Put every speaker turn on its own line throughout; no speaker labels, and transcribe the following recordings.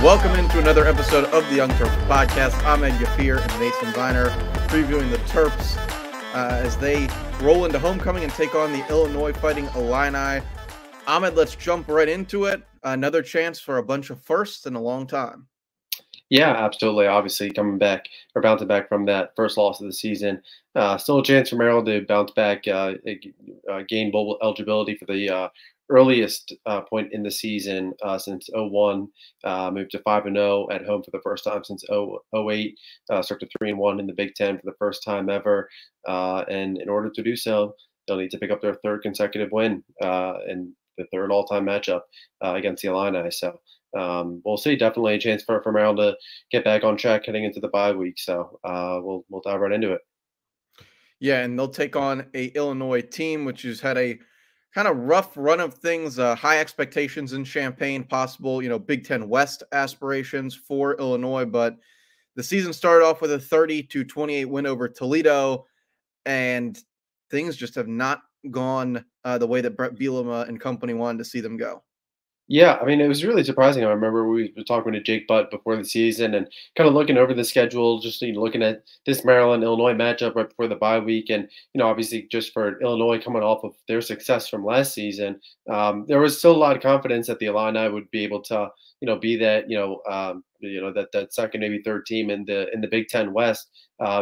Welcome into another episode of the Young Terps podcast. I'm Ed Yafir and Mason Viner previewing the Terps as they roll into homecoming and take on the Illinois Fighting Illini. Ahmed, let's jump right into it. Another chance for a bunch of firsts in a long time.
Yeah, absolutely. Obviously, coming back or bouncing back from that first loss of the season. Still a chance for Maryland to bounce back, gain bowl eligibility for the earliest point in the season since 01. Moved to 5-0 at home for the first time since 08. Start to 3-1 in the Big Ten for the first time ever. And in order to do so, they'll need to pick up their third consecutive win and the third all-time matchup against the Illini. So we'll see. Definitely a chance for Maryland to get back on track heading into the bye week. So we'll dive right into it.
Yeah, and they'll take on a Illinois team which has had a kind of rough run of things. High expectations in Champaign, possible Big Ten West aspirations for Illinois, but the season started off with a 30-28 win over Toledo, and things just have not gone the way that Brett Bielema and company wanted to see them go.
Yeah, I mean, it was really surprising. I remember we were talking to Jake Butt before the season and kind of looking over the schedule, just looking at this Maryland-Illinois matchup right before the bye week. And, obviously just for Illinois coming off of their success from last season, there was still a lot of confidence that the Illini would be able to, be that, that second, maybe third team in the Big Ten West.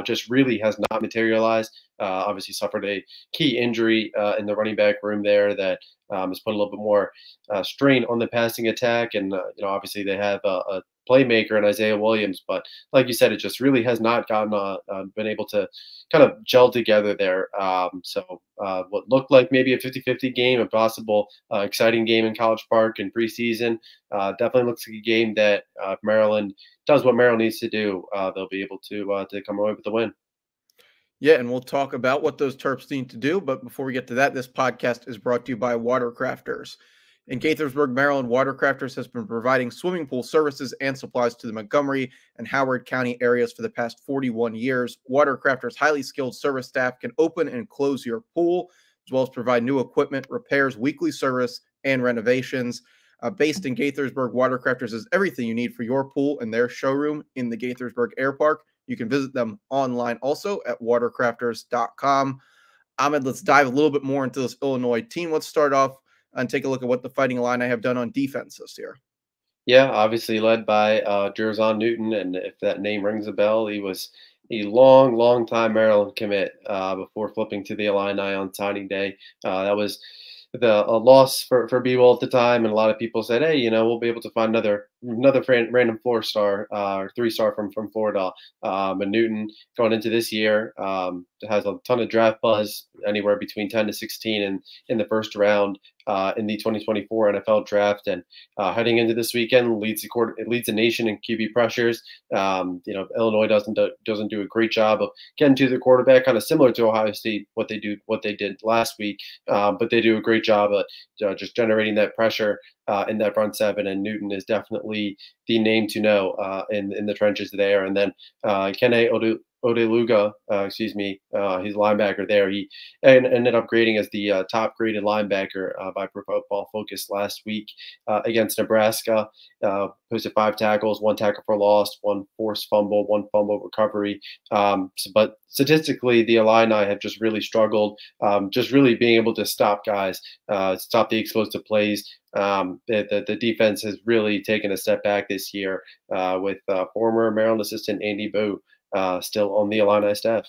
Just really has not materialized. Obviously suffered a key injury in the running back room there that has put a little bit more strain on the passing attack. And, obviously they have a playmaker in Isaiah Williams. But like you said, it just really has not been able to kind of gel together there. So what looked like maybe a 50-50 game, a possible exciting game in College Park in preseason, definitely looks like a game that Maryland does what Maryland needs to do. They'll be able to come away with the win.
Yeah, and we'll talk about what those Terps need to do. But before we get to that, this podcast is brought to you by Watercrafters. In Gaithersburg, Maryland, Watercrafters has been providing swimming pool services and supplies to the Montgomery and Howard County areas for the past 41 years. Watercrafters' highly skilled service staff can open and close your pool, as well as provide new equipment, repairs, weekly service, and renovations. Based in Gaithersburg, Watercrafters is everything you need for your pool and their showroom in the Gaithersburg Air Park. You can visit them online also at watercrafters.com. Ahmed, let's dive a little bit more into this Illinois team. Let's start off and take a look at what the Fighting Illini have done on defense this year.
Yeah, obviously led by Jerzon Newton, and if that name rings a bell, he was a long time Maryland commit before flipping to the Illini on signing day. That was a loss for B-Will at the time, and a lot of people said, hey, we'll be able to find another random 4-star or 3-star from Florida. And Newton going into this year has a ton of draft buzz, anywhere between 10 to 16 in the first round in the 2024 NFL draft, and heading into this weekend leads the nation in QB pressures. Illinois doesn't do a great job of getting to the quarterback, kind of similar to Ohio State what they did last week, but they do a great job of just generating that pressure in that front seven, and Newton is definitely the name to know in the trenches there. And then Kene Odeluga, his linebacker there, he ended up grading as the top graded linebacker by Pro Football Focus last week against Nebraska. Posted 5 tackles, 1 tackle for loss, 1 forced fumble, 1 fumble recovery. But statistically, the Illini have just really struggled, just really being able to stop guys, stop the explosive plays. The defense has really taken a step back this year with former Maryland assistant Andy Boo still on the Illini staff.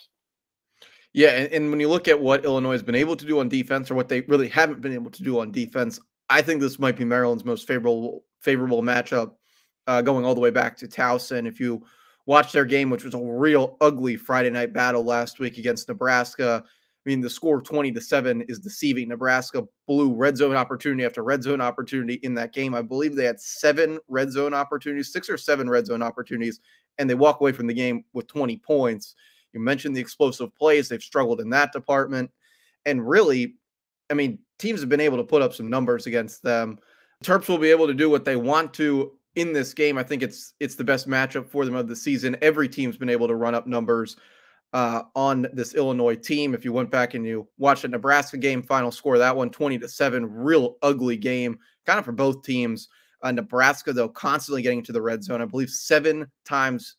Yeah, and when you look at what Illinois has been able to do on defense, or what they really haven't been able to do on defense, I think this might be Maryland's most favorable matchup, going all the way back to Towson. If you watch their game, which was a real ugly Friday night battle last week against Nebraska, I mean, the score 20-7 is deceiving. Nebraska blew red zone opportunity after red zone opportunity in that game. I believe they had 7 red zone opportunities, 6 or 7 red zone opportunities, and they walk away from the game with 20 points. You mentioned the explosive plays. They've struggled in that department. And really, I mean, teams have been able to put up some numbers against them. Terps will be able to do what they want to in this game. I think it's the best matchup for them of the season. Every team's been able to run up numbers on this Illinois team. If you went back and you watched the Nebraska game, final score, that one 20-7, real ugly game, kind of for both teams. Nebraska, though, constantly getting into the red zone. I believe 7 times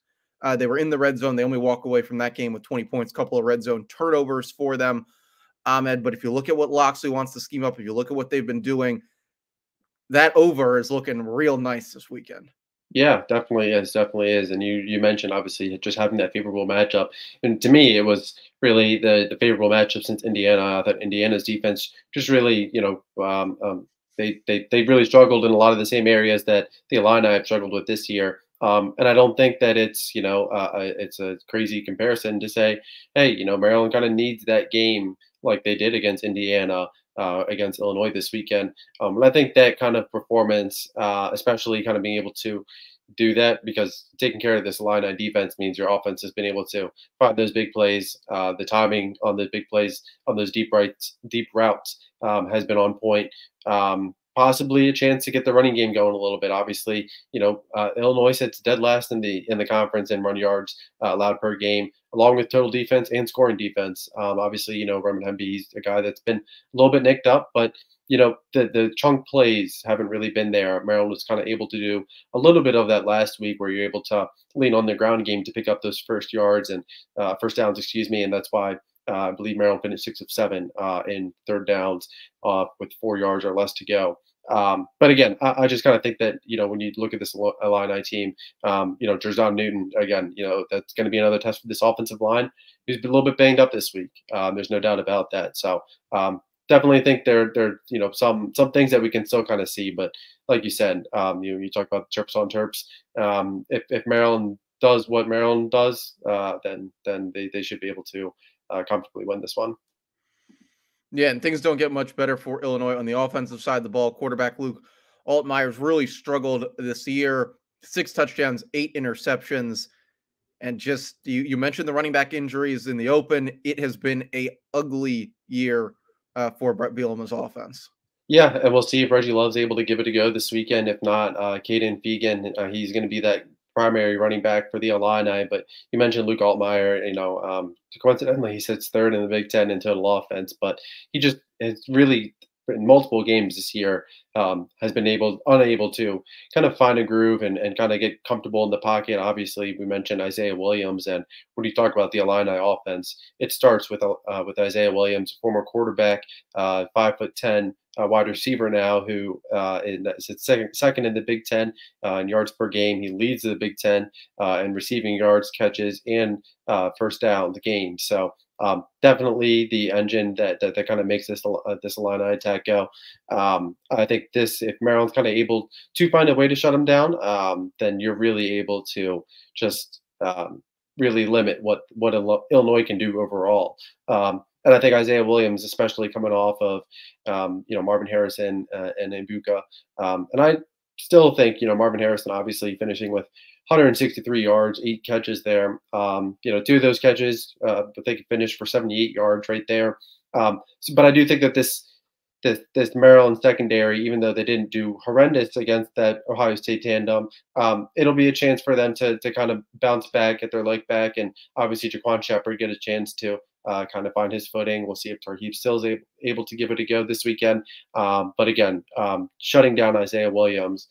they were in the red zone. They only walk away from that game with 20 points, a couple of red zone turnovers for them, Ahmed. But if you look at what Loxley wants to scheme up, if you look at what they've been doing, that over is looking real nice this weekend.
Yeah, definitely is. And you mentioned obviously just having that favorable matchup, and to me, it was really the favorable matchup since Indiana. I thought Indiana's defense just really, they really struggled in a lot of the same areas that the Illini have struggled with this year. And I don't think that it's it's a crazy comparison to say, hey, Maryland kind of needs that game like they did against Indiana. Against Illinois this weekend. And I think that kind of performance, especially kind of being able to do that, because taking care of this line defense means your offense has been able to find those big plays. The timing on the big plays on those deep routes has been on point. Possibly a chance to get the running game going a little bit. Obviously, Illinois sits dead last in the conference in run yards allowed per game, along with total defense and scoring defense. Obviously, Roman Hemby, he's a guy that's been a little bit nicked up, but the chunk plays haven't really been there. Maryland was kind of able to do a little bit of that last week, where you're able to lean on the ground game to pick up those first downs, excuse me, and that's why. I believe Maryland finished 6 of 7 in third downs with 4 yards or less to go. But again, I just kind of think that when you look at this Illini team, Jerzon Newton again, that's going to be another test for this offensive line. He's been a little bit banged up this week. There's no doubt about that. So definitely think there some things that we can still kind of see. But like you said, you talk about Terps on Terps. If Maryland does what Maryland does, then they should be able to comfortably win this one.
Yeah, and things don't get much better for Illinois on the offensive side of the ball. Quarterback Luke Altmaier's really struggled this year. 6 touchdowns, 8 interceptions, and just you mentioned the running back injuries in the open. It has been a ugly year for Brett Bielema's offense.
Yeah, and we'll see if Reggie Love's able to give it a go this weekend. If not, Caden Fegan, he's going to be that primary running back for the Illini. But you mentioned Luke Altmaier. Coincidentally, he sits third in the Big Ten in total offense. But he just has really, in multiple games this year, has been unable to kind of find a groove and kind of get comfortable in the pocket. Obviously, we mentioned Isaiah Williams, and when you talk about the Illini offense, it starts with Isaiah Williams, former quarterback, 5'10" wide receiver now, who is second in the Big Ten in yards per game. He leads the Big Ten in receiving yards, catches, and first down game. So definitely the engine that kind of makes this Illini attack go. I think if Maryland's kind of able to find a way to shut them down, then you're really able to just really limit what Illinois can do overall. And I think Isaiah Williams, especially coming off of Marvin Harrison and Ibuka, and I still think Marvin Harrison obviously finishing with 163 yards, 8 catches there. 2 of those catches, but they could finish for 78 yards right there. But I do think that this Maryland secondary, even though they didn't do horrendous against that Ohio State tandem, it'll be a chance for them to kind of bounce back, get their leg back, and obviously Jaquan Shepard get a chance to kind of find his footing. We'll see if Tarheeb still is able to give it a go this weekend. But again, shutting down Isaiah Williams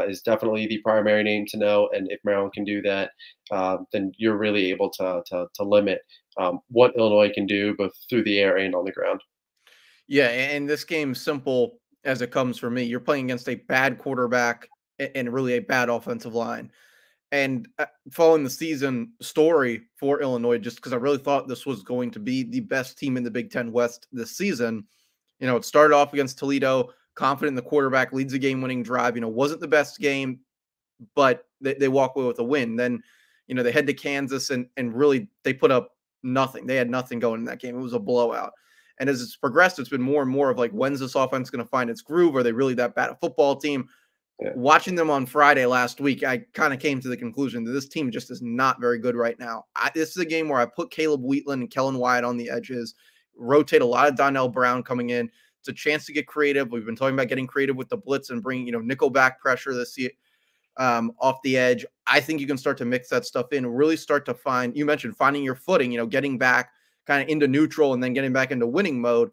is definitely the primary name to know. And if Maryland can do that, then you're really able to limit what Illinois can do both through the air and on the ground.
Yeah, and this game's simple as it comes for me. You're playing against a bad quarterback and really a bad offensive line. And following the season story for Illinois, just because I really thought this was going to be the best team in the Big Ten West this season. It started off against Toledo, confident in the quarterback, leads a game-winning drive. Wasn't the best game, but they walk away with a win. Then, they head to Kansas and really they put up nothing. They had nothing going in that game. It was a blowout. And as it's progressed, it's been more and more of like, when's this offense going to find its groove? Are they really that bad a football team? Yeah. Watching them on Friday last week, I kind of came to the conclusion that this team just is not very good right now. This is a game where I put Caleb Wheatland and Kellen Wyatt on the edges, rotate a lot of Donnell Brown coming in. It's a chance to get creative. We've been talking about getting creative with the blitz and bringing, nickel back pressure this year off the edge. I think you can start to mix that stuff in, really start to find, you mentioned finding your footing, getting back kind of into neutral and then getting back into winning mode.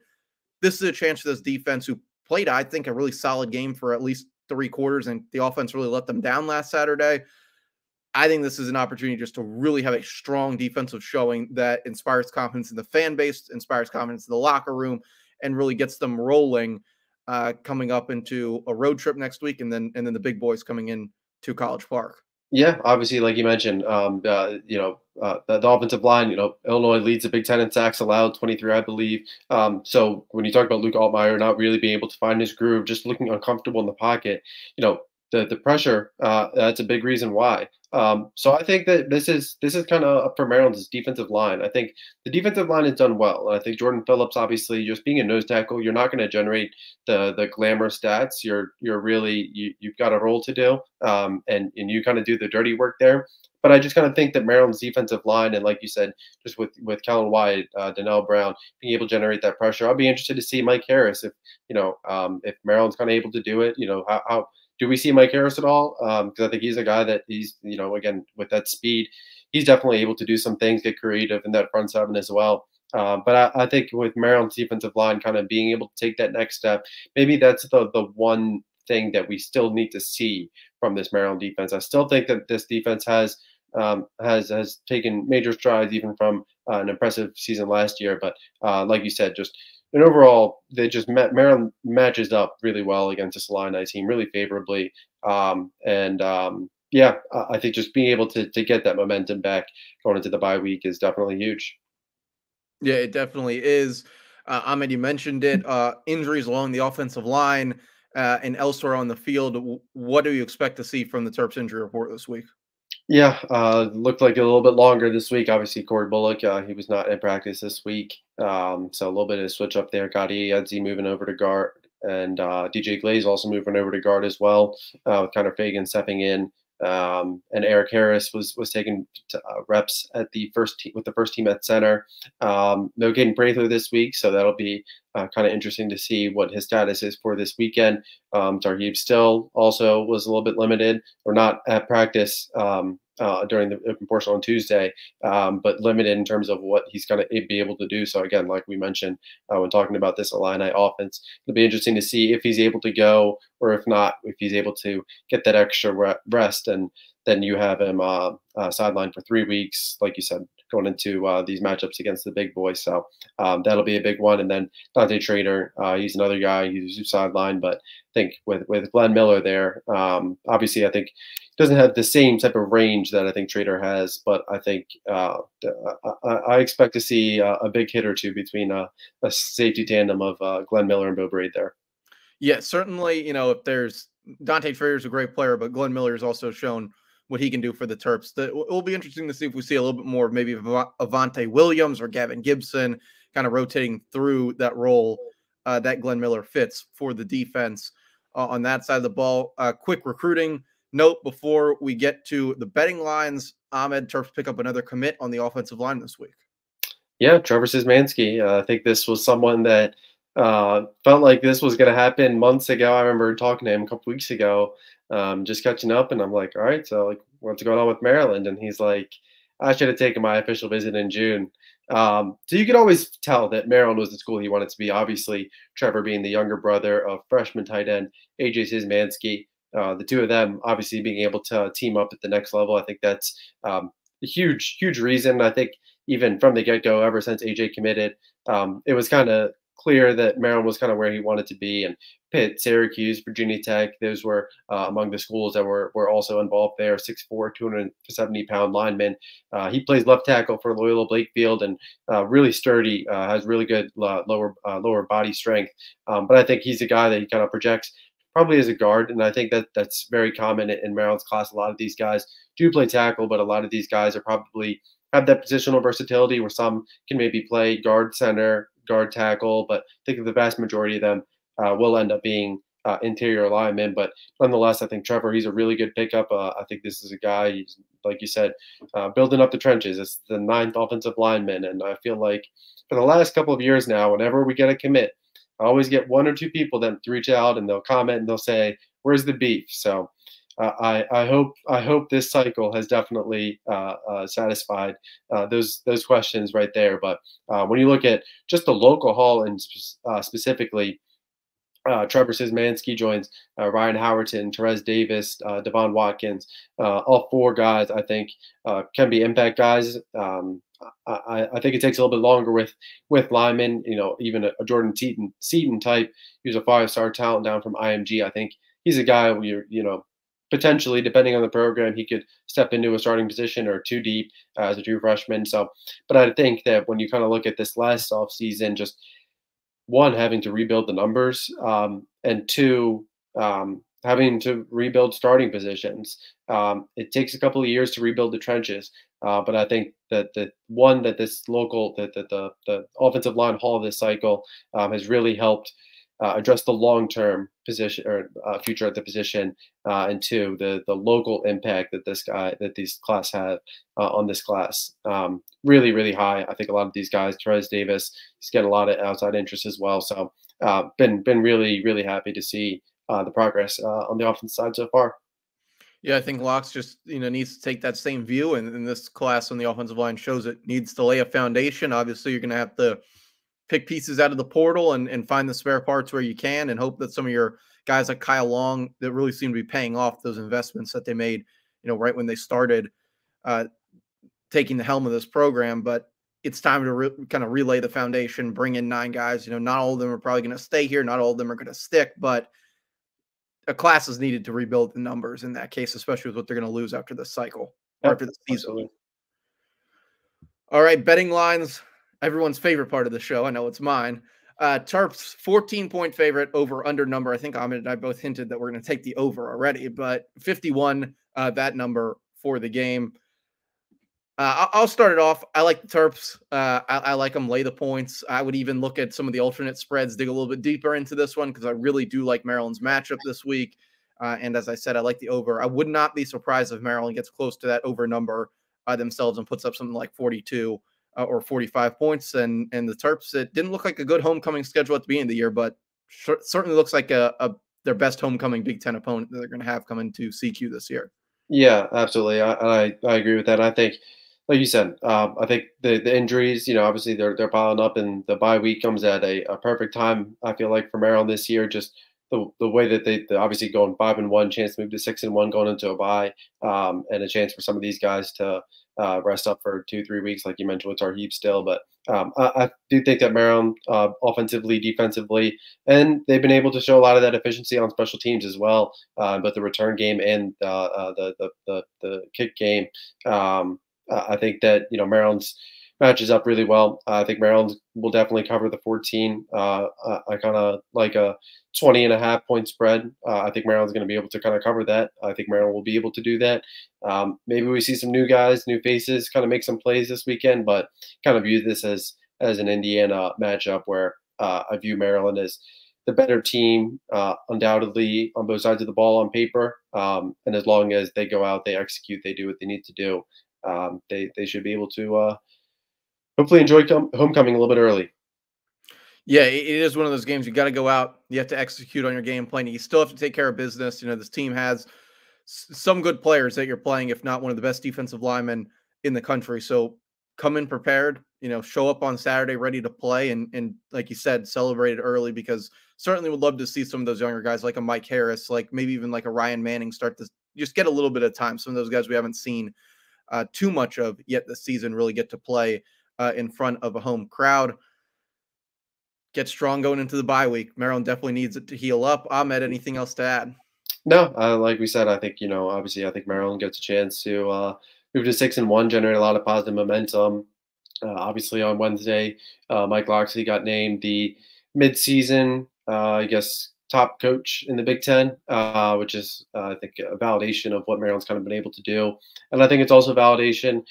This is a chance for this defense who played, I think, a really solid game for at least three quarters, and the offense really let them down last Saturday. I think this is an opportunity just to really have a strong defensive showing that inspires confidence in the fan base, inspires confidence in the locker room, and really gets them rolling coming up into a road trip next week, and then the big boys coming in to College Park.
Yeah, obviously, like you mentioned, the offensive line, Illinois leads the Big Ten in sacks allowed, 23, I believe. So when you talk about Luke Altmaier not really being able to find his groove, just looking uncomfortable in the pocket, the pressure, that's a big reason why. So I think that this is kind of up for Maryland's defensive line. I think the defensive line has done well. And I think Jordan Phillips, obviously, just being a nose tackle, you're not going to generate the glamour stats. You've got a role to do, and you kind of do the dirty work there. But I just kind of think that Maryland's defensive line, and like you said, just with Kellen White, Donnell Brown being able to generate that pressure, I'll be interested to see Mike Harris if Maryland's kind of able to do it. How do we see Mike Harris at all? Because I think he's a guy that he's, again, with that speed, he's definitely able to do some things, get creative in that front seven as well. But I think with Maryland's defensive line kind of being able to take that next step, maybe that's the one thing that we still need to see from this Maryland defense. I still think that this defense has taken major strides even from an impressive season last year. But like you said, just and overall, Maryland matches up really well against this Illini team, really favorably. Yeah, I think just being able to get that momentum back going into the bye week is definitely huge.
Yeah, it definitely is. Ahmed, you mentioned it. Injuries along the offensive line and elsewhere on the field. What do you expect to see from the Terps injury report this week?
Yeah, looked like a little bit longer this week. Obviously, Corey Bullock, he was not in practice this week. So a little bit of a switch up there. Gotti Edzi moving over to guard, and DJ Glaze also moving over to guard as well, with Connor Fagan stepping in. And Eric Harris was taking reps at the first team with the first team at center. No Caden Prather this week, so that'll be kind of interesting to see what his status is for this weekend. Tarheeb Still also was a little bit limited or not at practice during the open portion on Tuesday, but limited in terms of what he's going to be able to do. So again, like we mentioned when talking about this Illini offense, it'll be interesting to see if he's able to go, or if not, if he's able to get that extra rest, and then you have him sidelined for 3 weeks, like you said, going into these matchups against the big boys. So that'll be a big one. And then Dante Trader, he's another guy who's sidelined, but I think with Glenn Miller there, obviously I think doesn't have the same type of range that I think Trader has, but I think I expect to see a big hit or two between a safety tandem of Glenn Miller and Bo Braid there.
Yeah, certainly. If there's Dante Trader's a great player, but Glenn Miller has also shown what he can do for the Terps. It will be interesting to see if we see a little bit more of maybe Avante Williams or Gavin Gibson kind of rotating through that role that Glenn Miller fits for the defense on that side of the ball. Quick recruiting note before we get to the betting lines. Ahmed, Terps pick up another commit on the offensive line this week.
Yeah, Trevor Szymanski. I think this was someone that felt like this was going to happen months ago. I remember talking to him a couple weeks ago, just catching up, and I'm like, all right, so like, what's going on with Maryland? And he's like, I should have taken my official visit in June. So you could always tell that Maryland was the school he wanted to be. Obviously, Trevor being the younger brother of freshman tight end AJ Szymanski. The two of them obviously being able to team up at the next level. I think that's a huge reason. I think even from the get-go, ever since AJ committed, it was kind of clear that Maryland was kind of where he wanted to be. And Pitt, Syracuse, Virginia Tech, those were among the schools that were also involved there. 6'4", 270-pound lineman. He plays left tackle for Loyola Blakefield, and really sturdy, has really good lower body strength. But I think he's a guy that he kind of projects probably as a guard, and I think that's very common in Maryland's class. A lot of these guys do play tackle, but a lot of these guys are probably have that positional versatility where some can maybe play guard, center, guard, tackle, but I think the vast majority of them will end up being interior linemen. But nonetheless, I think Trevor, he's a really good pickup. I think this is a guy, he's, like you said, building up the trenches. It's the 9th offensive lineman, and I feel like for the last couple of years now, whenever we get a commit, I always get 1 or 2 people that reach out and they'll comment and they'll say, "Where's the beef?" So I hope this cycle has definitely satisfied those questions right there. But when you look at just the local haul and specifically, Trevor Szymanski joins Ryan Howerton, Terez Davis, Devon Watkins. All four guys, I think, can be impact guys. I think it takes a little bit longer with Lyman. Even a Jordan Seaton type, who's a 5-star talent down from IMG. I think he's a guy where potentially, depending on the program, he could step into a starting position or two deep as a true freshman. So, but I think that when you kind of look at this last offseason, just one, having to rebuild the numbers, and two, having to rebuild starting positions. It takes a couple of years to rebuild the trenches, but I think that this local the offensive line haul of this cycle has really helped address the long term position or future at the position, and two, the local impact that these class have on this class. Really, really high. I think a lot of these guys, Terez Davis, he's getting a lot of outside interest as well. So been really, really happy to see the progress on the offensive side so far.
Yeah, I think Locks just needs to take that same view, and this class on the offensive line shows it needs to lay a foundation. Obviously, you're going to have to pick pieces out of the portal and find the spare parts where you can, and hope that some of your guys like Kyle Long that really seem to be paying off those investments that they made, right when they started uh, taking the helm of this program. But it's time to kind of relay the foundation, bring in 9 guys. Not all of them are probably going to stay here. Not all of them are going to stick, but a class is needed to rebuild the numbers in that case, especially with what they're going to lose after this cycle or
Yep,
after the season.
absolutely.
All right, betting lines, everyone's favorite part of the show. I know it's mine. Terps 14-point favorite over under number. I think Ahmed and I both hinted that we're going to take the over already, but 51, that number for the game. I'll start it off. I like the Terps. I like them lay the points. I would even look at some of the alternate spreads, dig a little bit deeper into this one because I really do like Maryland's matchup this week. And as I said, I like the over. I would not be surprised if Maryland gets close to that over number themselves and puts up something like 42 or 45 points. And the Terps, it didn't look like a good homecoming schedule at the beginning of the year, but certainly looks like their best homecoming Big Ten opponent that they're going to have coming to CQ this year.
Yeah, absolutely. I agree with that. I think, like you said, I think the injuries, obviously they're piling up, and the bye week comes at a perfect time. I feel like for Maryland this year, just the way that they obviously going 5-1, chance to move to 6-1 going into a bye, and a chance for some of these guys to rest up for 2-3 weeks, like you mentioned with Tarheeb still. But I do think that Maryland, offensively, defensively, and they've been able to show a lot of that efficiency on special teams as well. But the return game and the kick game, I think that Maryland's matches up really well. I think Maryland will definitely cover the 14. I kind of like a 20.5 point spread. I think Maryland's going to be able to kind of cover that. I think Maryland will be able to do that. Maybe we see some new guys, new faces, kind of make some plays this weekend, but kind of view this as an Indiana matchup where I view Maryland as the better team, undoubtedly on both sides of the ball on paper. And as long as they go out, they execute, they do what they need to do, they should be able to hopefully enjoy homecoming a little bit early.
Yeah, it is one of those games you got to go out. You have to execute on your game plan. You still have to take care of business. This team has some good players that you're playing, if not one of the best defensive linemen in the country. So come in prepared. Show up on Saturday ready to play, and like you said, celebrate it early because certainly would love to see some of those younger guys like a Mike Harris, like maybe even like a Ryan Manning start to just get a little bit of time. Some of those guys we haven't seen too much of yet this season really get to play in front of a home crowd. Get strong going into the bye week. Maryland definitely needs it to heal up. Ahmed, anything else to add?
No, like we said, I think obviously, I think Maryland gets a chance to move to 6-1, generate a lot of positive momentum. Obviously, on Wednesday, Mike Locksley got named the midseason, I guess, top coach in the Big Ten, which is, I think, a validation of what Maryland's kind of been able to do. And I think it's also validation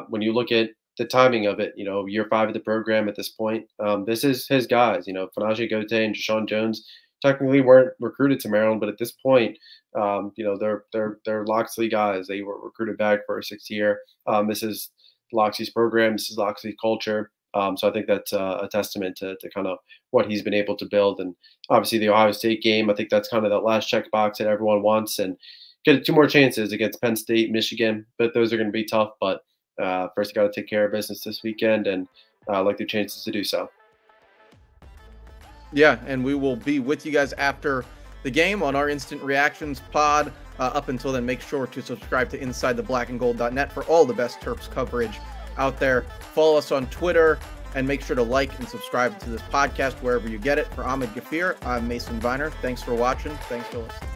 when you look at the timing of it. Year 5 of the program at this point. This is his guys. Fanaje Gote and Deshaun Jones technically weren't recruited to Maryland, but at this point, they're Locksley guys. They were recruited back for a 6th year. This is Locksley's program. This is Locksley's culture. So I think that's a testament to kind of what he's been able to build. And obviously the Ohio State game, I think that's kind of that last checkbox that everyone wants, and get 2 more chances against Penn State, Michigan. But those are going to be tough. But first, got to take care of business this weekend, and like their chances to do so.
Yeah, and we will be with you guys after the game on our instant reactions pod. Up until then, make sure to subscribe to InsideTheBlackAndGold.net for all the best Terps coverage out there. Follow us on Twitter and make sure to like and subscribe to this podcast wherever you get it. For Ahmed Gafir, I'm Mason Viner. Thanks for watching. Thanks for listening.